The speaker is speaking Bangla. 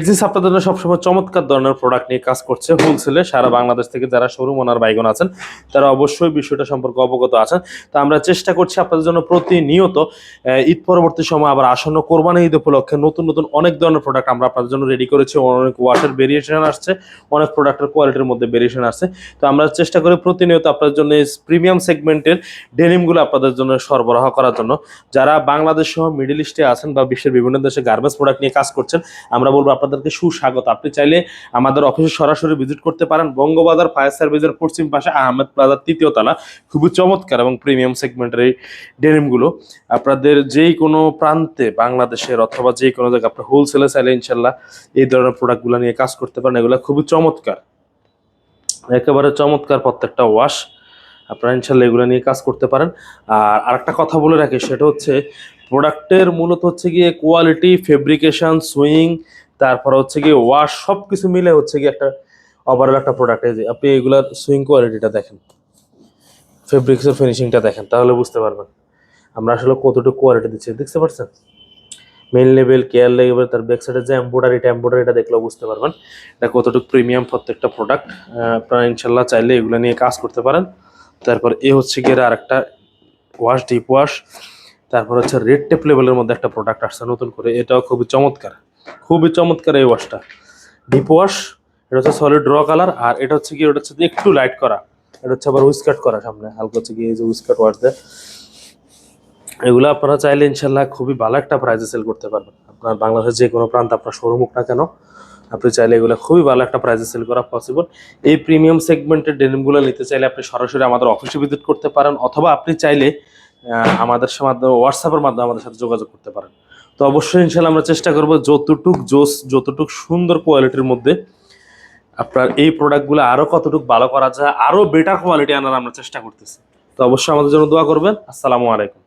এক্সিস আপনাদের জন্য সবসময় চমৎকার ধরনের প্রোডাক্ট নিয়ে কাজ করছে হোলসেলে। সারা বাংলাদেশ থেকে যারা শোরুম ওনার ভাইগণ আছেন তারা অবশ্যই বিষয়টা সম্পর্কে অবগত আছেন। তো আমরা চেষ্টা করছি আপনাদের জন্য প্রতিনিয়ত ঈদ পরবর্তী সময় আবার আসন্ন কোরবানি ঈদ উপলক্ষে নতুন নতুন অনেক ধরনের প্রোডাক্ট আমরা আপনাদের জন্য রেডি করেছি। অনেক ওয়াশের ভেরিয়েশন আসছে, অনেক প্রোডাক্টের কোয়ালিটির মধ্যে ভেরিয়েশন আসছে। তো আমরা চেষ্টা করি প্রতিনিয়ত আপনাদের জন্য এই প্রিমিয়াম সেগমেন্টের ডেনিমগুলো আপনাদের জন্য সরবরাহ করার জন্য। যারা বাংলাদেশ সহ মিডল ইস্টে আছেন বা বিশ্বের বিভিন্ন দেশে গার্মেন্টস প্রোডাক্ট নিয়ে কাজ করছেন, আমরা বলবো আপনাদেরকে সুস্বাগত। আপনি চাইলে আমাদের অফিসে সরাসরি ভিজিট করতে পারেন। বঙ্গবাজার ফায়ার সার্ভিসের পশ্চিম পাশে আহমেদ প্লাজার ৩য় তলা। খুবই চমৎকার এবং প্রিমিয়াম সেগমেন্টের এই ডেনিমগুলো আপনাদের যেই কোনো প্রান্তে বাংলাদেশের অথবা যে কোনো জায়গায় আপনি হোলসেলে চাইলে ইনশাল্লাহ এই ধরনের প্রোডাক্টগুলো নিয়ে কাজ করতে পারেন। এগুলো খুবই চমৎকার, একেবারে চমৎকার প্রত্যেকটা ওয়াশ। আপনারা ইনশাল্লাহ এগুলো নিয়ে কাজ করতে পারেন। আর আরেকটা কথা বলে রাখি, সেটা হচ্ছে প্রোডাক্টের মূলত হচ্ছে গিয়ে কোয়ালিটি, ফেব্রিকেশন, সুইং, তারপর হচ্ছে গিয়ে ওয়াশ, সব কিছু মিলে হচ্ছে গিয়ে একটা ওভারঅল একটা প্রোডাক্ট। এই যে আপনি এগুলার সুইং কোয়ালিটিটা দেখেন, ফেব্রিক্সের ফিনিশিংটা দেখেন, তাহলে বুঝতে পারবেন আমরা আসলে কতটুকু কোয়ালিটি দিচ্ছি। দেখতে পাচ্ছেন মেন লেভেল, কেয়ার লেভেল, তার ব্যাক সাইডে যে এমব্রয়ডারিটা দেখলেও বুঝতে পারবেন এটা কতটুকু প্রিমিয়াম প্রত্যেকটা প্রোডাক্ট। আপনারা ইনশাল্লাহ চাইলে এগুলো নিয়ে কাজ করতে পারেন। তারপর এ হচ্ছে গিয়ে আরেকটা ওয়াশ, ডিপ ওয়াশ। তারপর হচ্ছে রেড টেপ লেভেলের মধ্যে একটা প্রোডাক্ট আসছে নতুন করে, এটাও খুবই চমৎকার, খুবই চমৎকার এই ওয়াশটা। ডিপ ওয়াশ, এটা হচ্ছে সলিড র কালার, আর এটা হচ্ছে গিয়ে ওটা হচ্ছে একটু লাইট করা, এটা হচ্ছে আবার উইস্কার্ট করা সামনে হালকা হচ্ছে গিয়ে এই যে উইস্কার্ট ওয়াশ দেয়। এগুলো আপনারা চাইলে ইনশাল্লাহ খুবই ভালো একটা প্রাইজে সেল করতে পারবেন। আপনার বাংলাদেশের যে কোনো প্রান্ত আপনার শোরুম হোক না কেন, আপনি চাইলে এগুলো খুবই ভালো একটা প্রাইজে সেল করা পসিবল। এই প্রিমিয়াম সেগমেন্টের ডেনিমগুলো নিতে চাইলে আপনি সরাসরি আমাদের অফিসে ভিজিট করতে পারেন, অথবা আপনি চাইলে আমাদের মাধ্যমে হোয়াটসঅ্যাপের মাধ্যমে আমাদের সাথে যোগাযোগ করতে পারেন। তো অবশ্যই ইনশাল্লাহ আমরা চেষ্টা করবো যতটুক জোস, যতটুক সুন্দর কোয়ালিটির মধ্যে আপনার এই প্রোডাক্টগুলো আরও কতটুকু ভালো করা যায়, আরও বেটার কোয়ালিটি আনার আমরা চেষ্টা করতেছি। তো অবশ্যই আমাদের জন্য দোয়া করবেন। আসসালামু আলাইকুম।